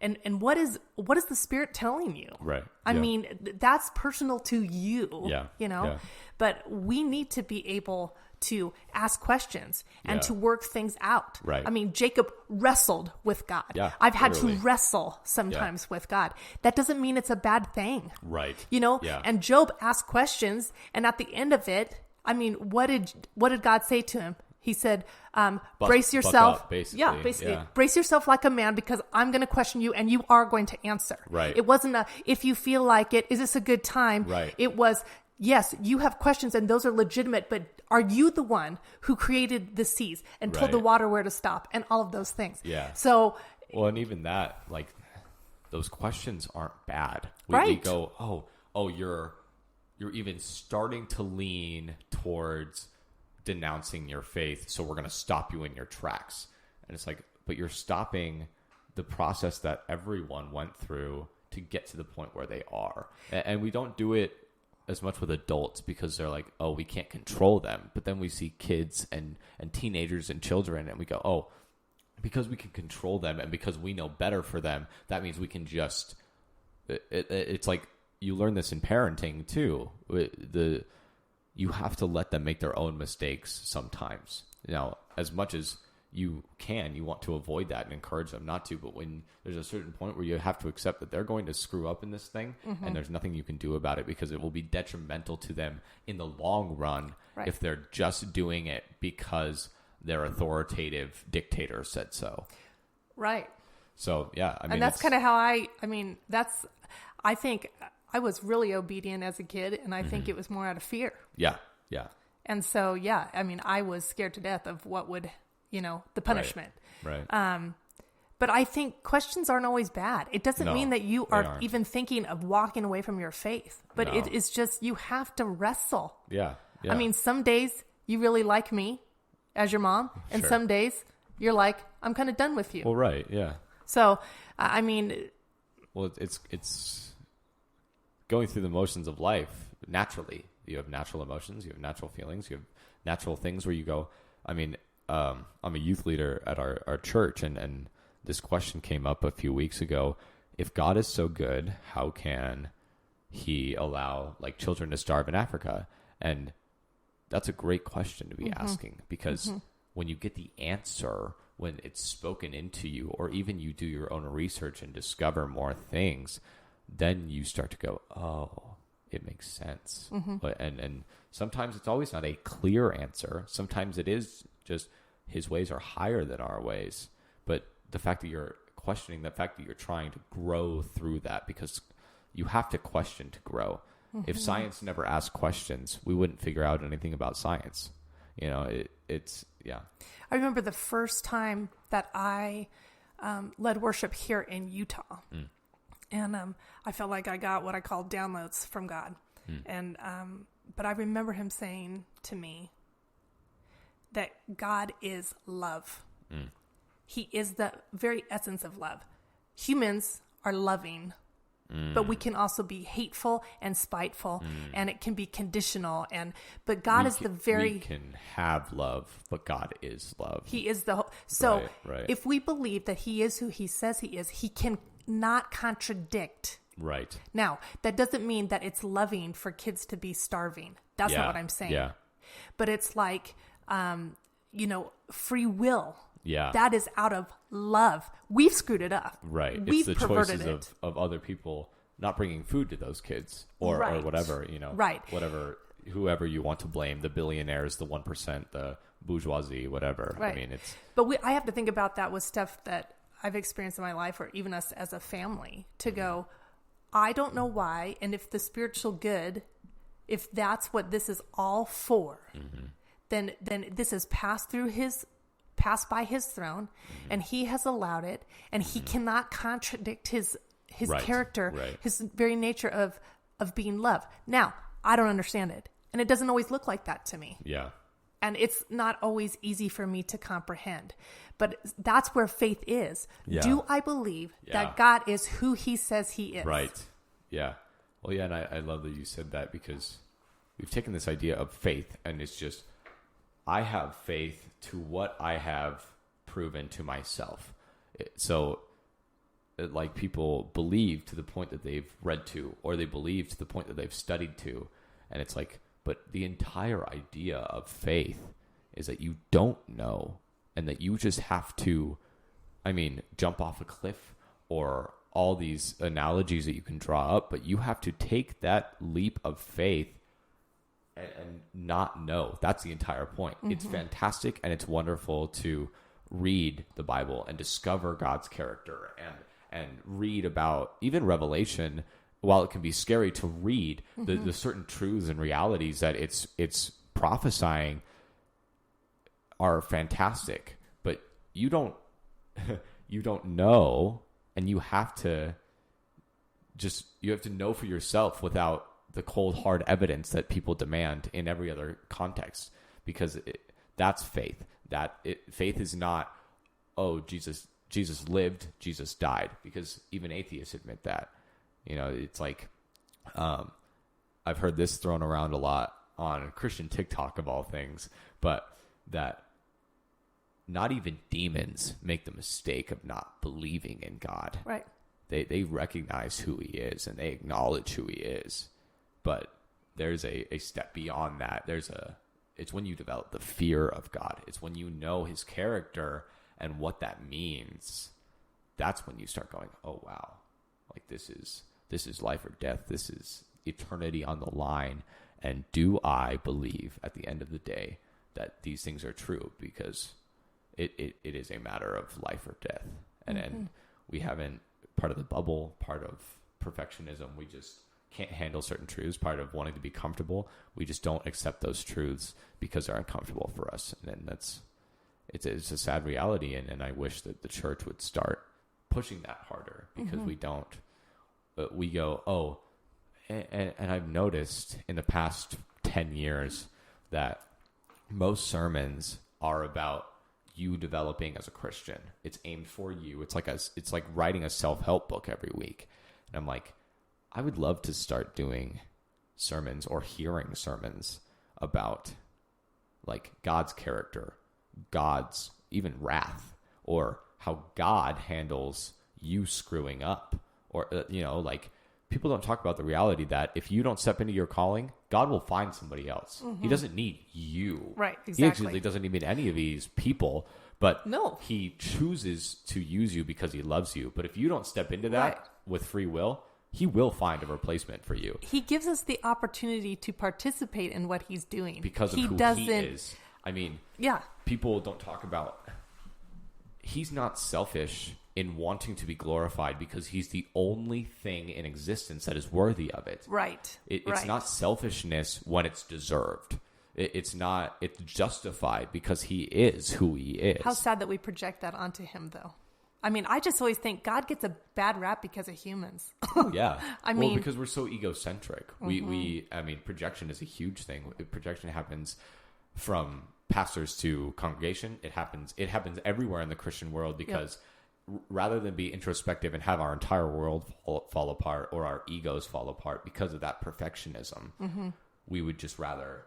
And what is the Spirit telling you? Right. I mean, that's personal to you. Yeah. Yeah. But we need to be able to ask questions and to work things out. Right. I mean, Jacob wrestled with God. Yeah, I've had literally. to wrestle sometimes with God. That doesn't mean it's a bad thing. Right. Yeah. And Job asked questions, and at the end of it, I mean, what did God say to him? He said, brace yourself. Up, basically. Yeah, basically. Brace yourself like a man, because I'm going to question you and you are going to answer. Right. It wasn't if you feel like it, is this a good time? Right. It was, yes, you have questions and those are legitimate, but are you the one who created the seas and told the water where to stop and all of those things? Yeah. So. Well, and even that, like, those questions aren't bad. Right. We go, you're even starting to lean towards denouncing your faith, so we're going to stop you in your tracks. And it's like, but you're stopping the process that everyone went through to get to the point where they are. And we don't do it as much with adults because they're like, oh, we can't control them. But then we see kids and teenagers and children, and we go, oh, because we can control them and because we know better for them, that means we can just it's like, you learn this in parenting too. You have to let them make their own mistakes sometimes. Now, as much as you can, you want to avoid that and encourage them not to. But when there's a certain point where you have to accept that they're going to screw up in this thing, and there's nothing you can do about it because it will be detrimental to them in the long run if they're just doing it because their authoritative dictator said so. Right. So, yeah. I mean, and that's kind of how I think I was really obedient as a kid, and I think it was more out of fear. Yeah, yeah. And so, yeah, I mean, I was scared to death of what would, the punishment. Right. But I think questions aren't always bad. It doesn't mean that you are even thinking of walking away from your faith. But it is just, you have to wrestle. Yeah, yeah. I mean, some days you really like me as your mom, and some days you're like, I'm kind of done with you. Well, right, yeah. So, I mean... Well, it's going through the motions of life naturally. You have natural emotions, you have natural feelings, you have natural things where you go, I mean, I'm a youth leader at our church, and this question came up a few weeks ago. If God is so good, how can he allow like children to starve in Africa? And that's a great question to be asking, because when you get the answer, when it's spoken into you, or even you do your own research and discover more things, then you start to go, oh, it makes sense. And sometimes it's always not a clear answer. Sometimes it is just his ways are higher than our ways. But the fact that you're questioning, the fact that you're trying to grow through that, because you have to question to grow. If science never asked questions, we wouldn't figure out anything about science. It's yeah. I remember the first time that I led worship here in Utah. And I felt like I got what I call downloads from God. And but I remember him saying to me that God is love. He is the very essence of love. Humans are loving, but we can also be hateful and spiteful, and it can be conditional. But God is the very... We can have love, but God is love. He is the whole... So right. If we believe that he is who he says he is, he can not contradict. Right. Now, that doesn't mean that it's loving for kids to be starving. That's not what I'm saying. Yeah. But it's like, free will. Yeah. That is out of love. We've screwed it up. Right. We've it's the perverted choices of other people not bringing food to those kids or whatever, Right. Whoever you want to blame, the billionaires, the 1%, the bourgeoisie, whatever. Right. I mean, it's... But I have to think about that with stuff that I've experienced in my life, or even us as a family, to go, I don't know why, and if the spiritual good, if that's what this is all for, then this has passed by his throne, and he has allowed it, and he cannot contradict his character, his very nature of being love. Now, I don't understand it, and it doesn't always look like that to me. Yeah. And it's not always easy for me to comprehend. But that's where faith is. Yeah. Do I believe that God is who he says he is? Right. Yeah. Well, yeah, and I love that you said that, because we've taken this idea of faith, and it's just, I have faith to what I have proven to myself. So like people believe to the point that they've read to, or they believe to the point that they've studied to. And it's like, but the entire idea of faith is that you don't know, and that you just have to, jump off a cliff, or all these analogies that you can draw up, but you have to take that leap of faith and not know. That's the entire point. Mm-hmm. It's fantastic and it's wonderful to read the Bible and discover God's character and read about even Revelation. While it can be scary to read the certain truths and realities that it's prophesying are fantastic, but you don't know, and you have to know for yourself without the cold hard evidence that people demand in every other context, because that's faith. Faith is not, oh, Jesus lived, Jesus died, because even atheists admit that. It's like, I've heard this thrown around a lot on Christian TikTok of all things, but that not even demons make the mistake of not believing in God. Right. They recognize who he is and they acknowledge who he is. But there's a step beyond that. It's when you develop the fear of God. It's when you know his character and what that means. That's when you start going, oh, wow, like this is life or death. This is eternity on the line. And do I believe at the end of the day that these things are true? Because it is a matter of life or death. And we haven't, part of the bubble, part of perfectionism, we just can't handle certain truths, part of wanting to be comfortable. We just don't accept those truths because they're uncomfortable for us. And then it's a sad reality. And I wish that the church would start pushing that harder, because we don't. We go, oh, and I've noticed in the past 10 years that most sermons are about you developing as a Christian. It's aimed for you. It's like writing a self-help book every week. And I'm like, I would love to start doing sermons or hearing sermons about like God's character, God's even wrath, or how God handles you screwing up. Or, like people don't talk about the reality that if you don't step into your calling, God will find somebody else. He doesn't need you. Right, exactly. He actually doesn't need any of these people, but no, he chooses to use you because he loves you. But if you don't step into that with free will, he will find a replacement for you. He gives us the opportunity to participate in what he's doing. Because of who he is. People don't talk about, he's not selfish in wanting to be glorified because he's the only thing in existence that is worthy of it. Right. It's not selfishness when it's deserved. It's justified because he is who he is. How sad that we project that onto him, though. I just always think God gets a bad rap because of humans. Yeah. Because we're so egocentric. Projection is a huge thing. Projection happens from pastors to congregation. It happens everywhere in the Christian world because rather than be introspective and have our entire world fall apart or our egos fall apart because of that perfectionism, we would just rather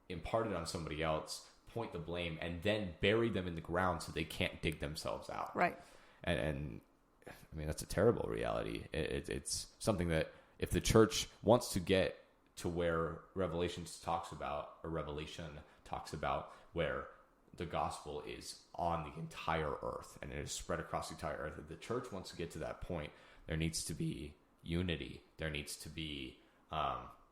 impart it on somebody else, point the blame, and then bury them in the ground so they can't dig themselves out. Right. And that's a terrible reality. It's something that if the church wants to get to where Revelation talks about, where the gospel is on the entire earth and it is spread across the entire earth, if the church wants to get to that point, there needs to be unity. There needs to be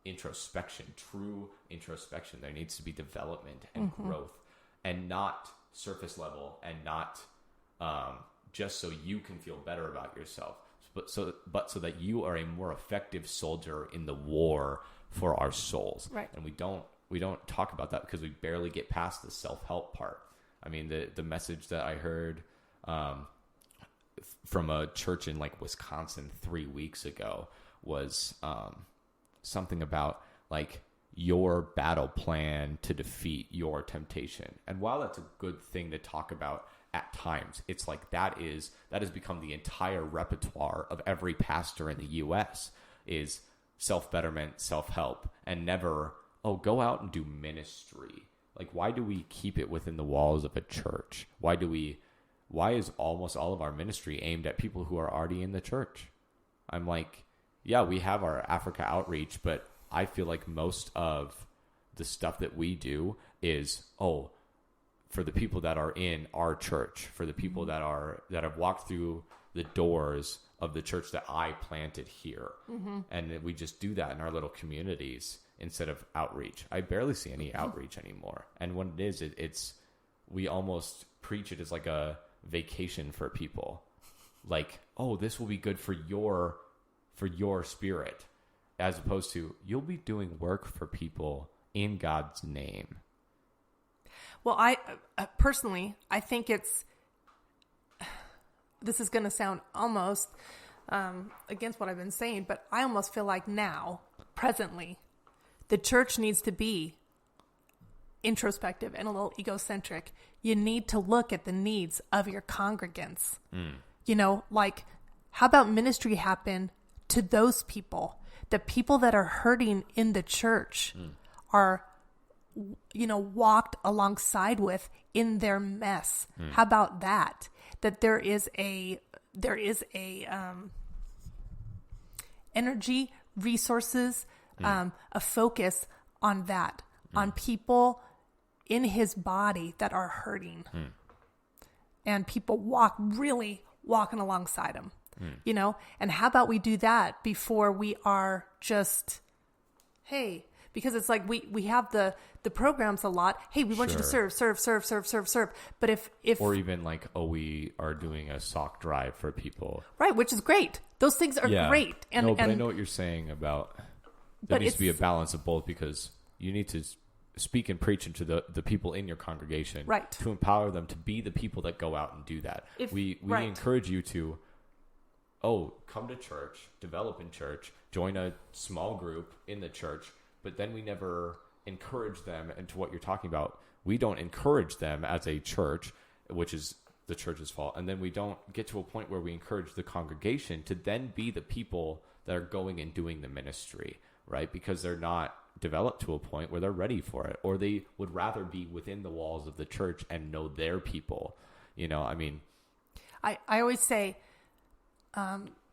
introspection, true introspection. There needs to be development and growth, and not surface level, and not just so you can feel better about yourself, but so that you are a more effective soldier in the war for our souls. Right. And we don't talk about that because we barely get past the self-help part. The message that I heard from a church in like Wisconsin 3 weeks ago was something about like your battle plan to defeat your temptation. And while that's a good thing to talk about at times, it's like that has become the entire repertoire of every pastor in the U.S. is self-betterment, self-help, and never, go out and do ministry. Like, why do we keep it within the walls of a church? Why do we why is almost all of our ministry aimed at people who are already in the church? I'm like, yeah, we have our Africa outreach, but I feel like most of the stuff that we do is, for the people that are in our church, for the people that have walked through the doors of the church that I planted here. And we just do that in our little communities instead of outreach. I barely see any outreach anymore. And when it is, it's we almost preach it as like a vacation for people. Like, this will be good for your spirit, as opposed to you'll be doing work for people in God's name. Well, I personally, I think this is going to sound almost against what I've been saying, but I almost feel like now, presently, the church needs to be introspective and a little egocentric. You need to look at the needs of your congregants. Like, how about ministry happen to those people? The people that are hurting in the church are, walked alongside with in their mess. How about that? That there is a energy, resources, a focus on that, on people in his body that are hurting, and people walking alongside him, and how about we do that before we are just, hey, because it's like we have the programs a lot. Hey, we want you to serve. But if or even like, we are doing a sock drive for people, right, which is great. Those things are great. And but I know what you're saying about there needs to be a balance of both, because you need to speak and preach into the people in your congregation, right, to empower them to be the people that go out and do that. We encourage you to come to church, develop in church, join a small group in the church. But then we never encourage them into what you're talking about. We don't encourage them as a church, which is the church's fault. And then we don't get to a point where we encourage the congregation to then be the people that are going and doing the ministry, right? Because they're not developed to a point where they're ready for it, or they would rather be within the walls of the church and know their people. I always say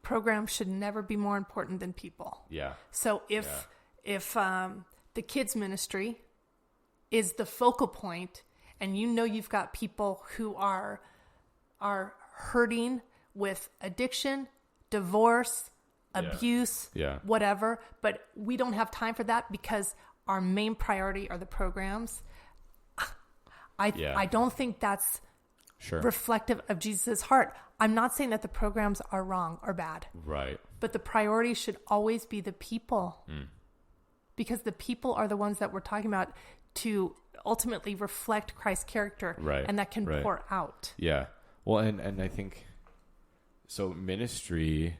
programs should never be more important than people. Yeah. So if the kids ministry is the focal point, and you've got people who are hurting with addiction, divorce, abuse, whatever, but we don't have time for that because our main priority are the programs. I don't think that's reflective of Jesus' heart. I'm not saying that the programs are wrong or bad. Right. But the priority should always be the people. Because the people are the ones that we're talking about to ultimately reflect Christ's character, and that can pour out. Yeah. Well, and I think, so ministry,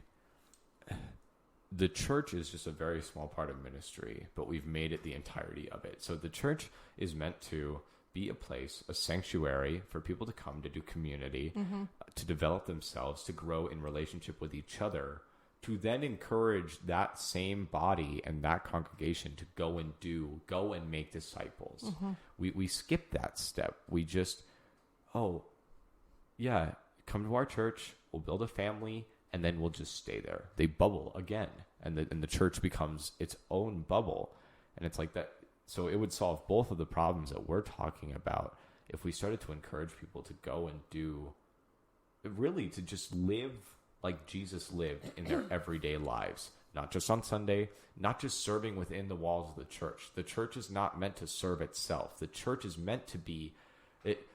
the church is just a very small part of ministry, but we've made it the entirety of it. So the church is meant to be a place, a sanctuary for people to come to do community, to develop themselves, to grow in relationship with each other, to then encourage that same body and that congregation to go and make disciples. We skip that step. We just, come to our church, we'll build a family, and then we'll just stay there. They bubble again, and the church becomes its own bubble. And it's like that. So it would solve both of the problems that we're talking about if we started to encourage people to go and do, really to just live like Jesus lived in their everyday lives, not just on Sunday, not just serving within the walls of the church. The church is not meant to serve itself. The church is meant to be,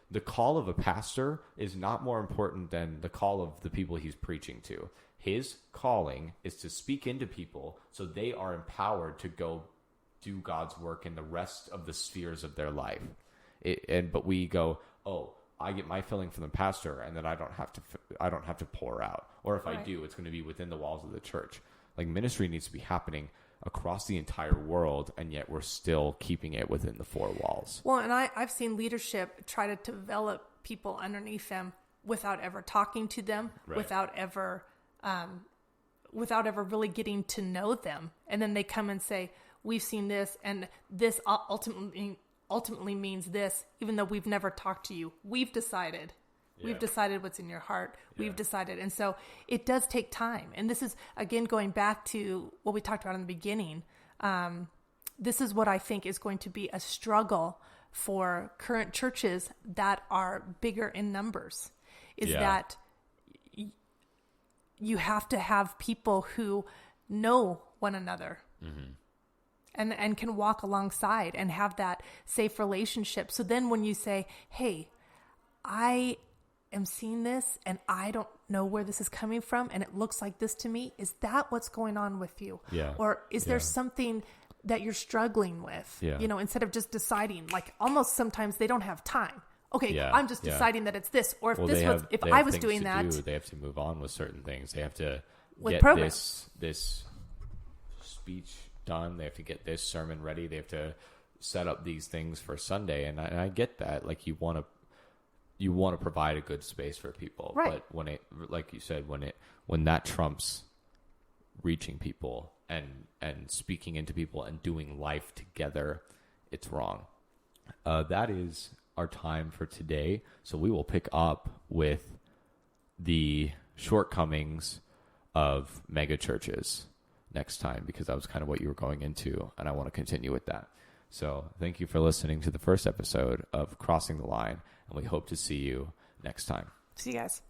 the call of a pastor is not more important than the call of the people he's preaching to. His calling is to speak into people so they are empowered to go do God's work in the rest of the spheres of their life. But we go, I get my filling from the pastor, and then I don't have to pour out. Or if I do, it's going to be within the walls of the church. Like, ministry needs to be happening across the entire world, and yet we're still keeping it within the four walls. Well, and I've seen leadership try to develop people underneath them without ever talking to them, without ever really getting to know them. And then they come and say, we've seen this, and this ultimately means this, even though we've never talked to you. We've decided Yeah. We've decided what's in your heart. Yeah. We've decided. And so it does take time. And this is, again, going back to what we talked about in the beginning. This is what I think is going to be a struggle for current churches that are bigger in numbers, is that you have to have people who know one another and can walk alongside and have that safe relationship. So then when you say, hey, I am seeing this and I don't know where this is coming from and it looks like this to me, is that what's going on with you? Yeah. Or is there something that you're struggling with? Yeah. You know, instead of just deciding, like almost sometimes they don't have time. Okay, I'm just deciding that it's this. Or if if I was doing that, they have to move on with certain things. They have to with get this speech done. They have to get this sermon ready. They have to set up these things for Sunday. And I get that. Like you want to provide a good space for people, right. But when it, like you said, when that trumps reaching people and speaking into people and doing life together, it's wrong. That is our time for today. So we will pick up with the shortcomings of mega churches next time, because that was kind of what you were going into, and I want to continue with that. So thank you for listening to the first episode of Crossing the Line, and we hope to see you next time. See you guys.